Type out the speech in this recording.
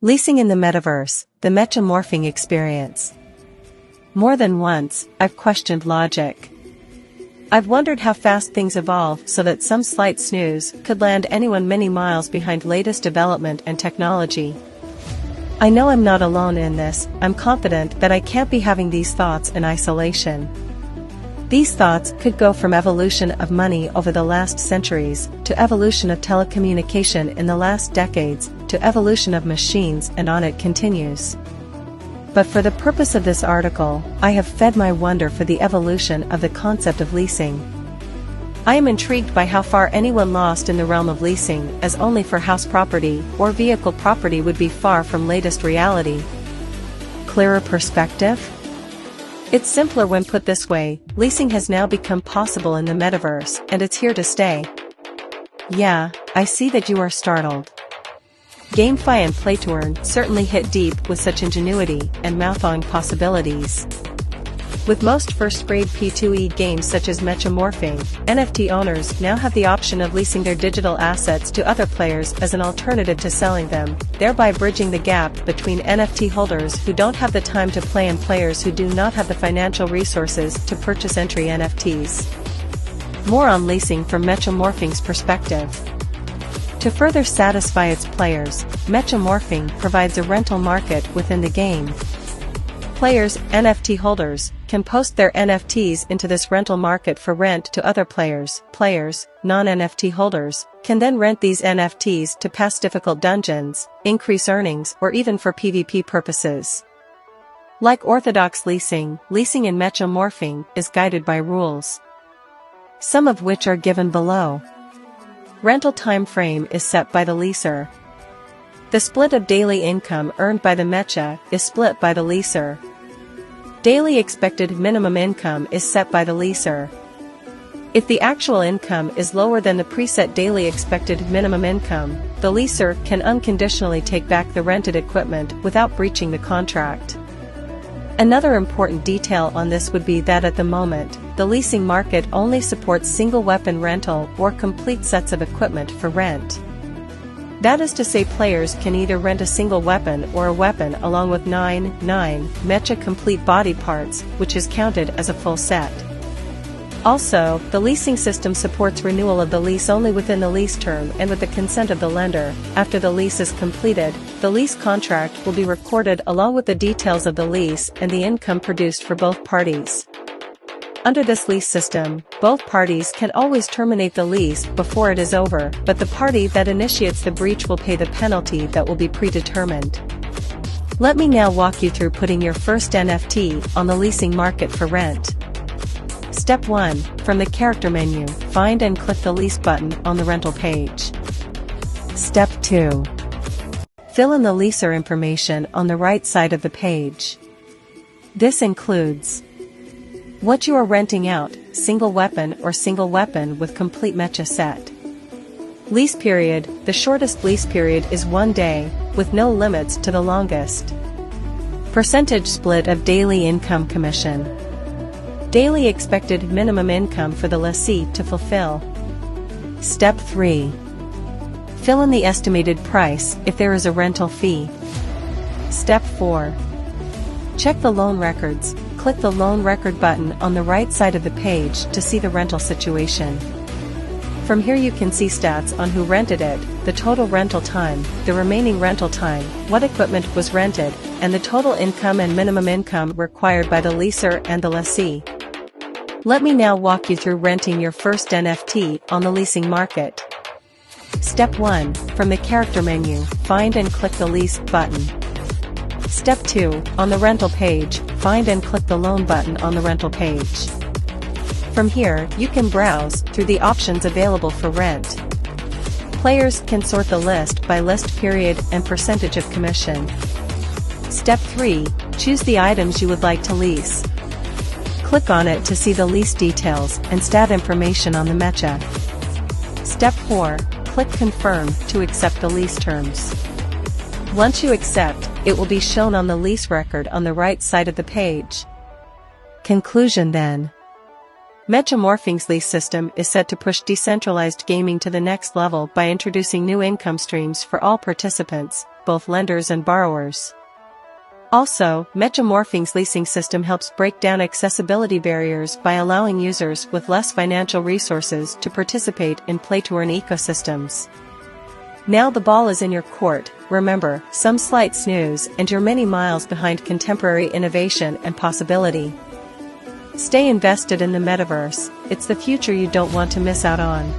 Leasing in the Metaverse, the Mecha Morphing experience. More than once, I've questioned logic. I've wondered how fast things evolve so that some slight snooze could land anyone many miles behind latest development and technology. I know I'm not alone in this. I'm confident that I can't be having these thoughts in isolation. These thoughts could go from evolution of money over the last centuries, to evolution of telecommunication in the last decades, to evolution of machines, and on it continues. But for the purpose of this article, I have fed my wonder for the evolution of the concept of leasing. I am intrigued by how far anyone lost in the realm of leasing as only for house property or vehicle property would be far from latest reality. Clearer perspective? It's simpler when put this way. Leasing has now become possible in the metaverse, and it's here to stay. Yeah, I see that you are startled. GameFi and play-to-earn certainly hit deep with such ingenuity and mouth-watering possibilities. With most first-grade P2E games such as Mecha Morphing, NFT owners now have the option of leasing their digital assets to other players as an alternative to selling them, thereby bridging the gap between NFT holders who don't have the time to play and players who do not have the financial resources to purchase entry NFTs. More on leasing from Mecha Morphing's perspective. To further satisfy its players, Mecha Morphing provides a rental market within the game. Players, NFT holders, can post their NFTs into this rental market for rent to other players. Players, non-NFT holders, can then rent these NFTs to pass difficult dungeons, increase earnings, or even for PvP purposes. Like orthodox leasing, leasing in Mecha Morphing is guided by rules, some of which are given below. Rental time frame is set by the leaser. The split of daily income earned by the Mecha is split by the leaser. Daily expected minimum income is set by the leaser. If the actual income is lower than the preset daily expected minimum income, the leaser can unconditionally take back the rented equipment without breaching the contract. Another important detail on this would be that at the moment, the leasing market only supports single weapon rental or complete sets of equipment for rent. That is to say, players can either rent a single weapon or a weapon along with 9 Mecha complete body parts, which is counted as a full set. Also, the leasing system supports renewal of the lease only within the lease term and with the consent of the lender. After the lease is completed, the lease contract will be recorded along with the details of the lease and the income produced for both parties. Under this lease system, both parties can always terminate the lease before it is over, but the party that initiates the breach will pay the penalty that will be predetermined. Let me now walk you through putting your first NFT on the leasing market for rent. Step 1. From the character menu, find and click the lease button on the rental page. Step 2. Fill in the leaser information on the right side of the page. This includes what you are renting out, single weapon or single weapon with complete Mecha set. Lease period, the shortest lease period is 1 day, with no limits to the longest. Percentage split of daily income commission. Daily expected minimum income for the lessee to fulfill. Step 3. Fill in the estimated price if there is a rental fee. Step 4. Check the loan records. Click the loan record button on the right side of the page to see the rental situation. From here you can see stats on who rented it, the total rental time, the remaining rental time, what equipment was rented, and the total income and minimum income required by the leaser and the lessee. Let me now walk you through renting your first NFT on the leasing market. Step 1. From the character menu, find and click the lease button. Step 2. On the rental page, find and click the loan button on the rental page. From here, you can browse through the options available for rent. Players can sort the list by list period and percentage of commission. Step 3. Choose the items you would like to lease. Click on it to see the lease details and stat information on the Mecha. Step 4. Click Confirm to accept the lease terms. Once you accept, it will be shown on the lease record on the right side of the page. Conclusion then. Mecha Morphing's lease system is set to push decentralized gaming to the next level by introducing new income streams for all participants, both lenders and borrowers. Also, Mecha Morphing's leasing system helps break down accessibility barriers by allowing users with less financial resources to participate in play-to-earn ecosystems. Now the ball is in your court. Remember, some slight snooze and you're many miles behind contemporary innovation and possibility. Stay invested in the metaverse, it's the future you don't want to miss out on.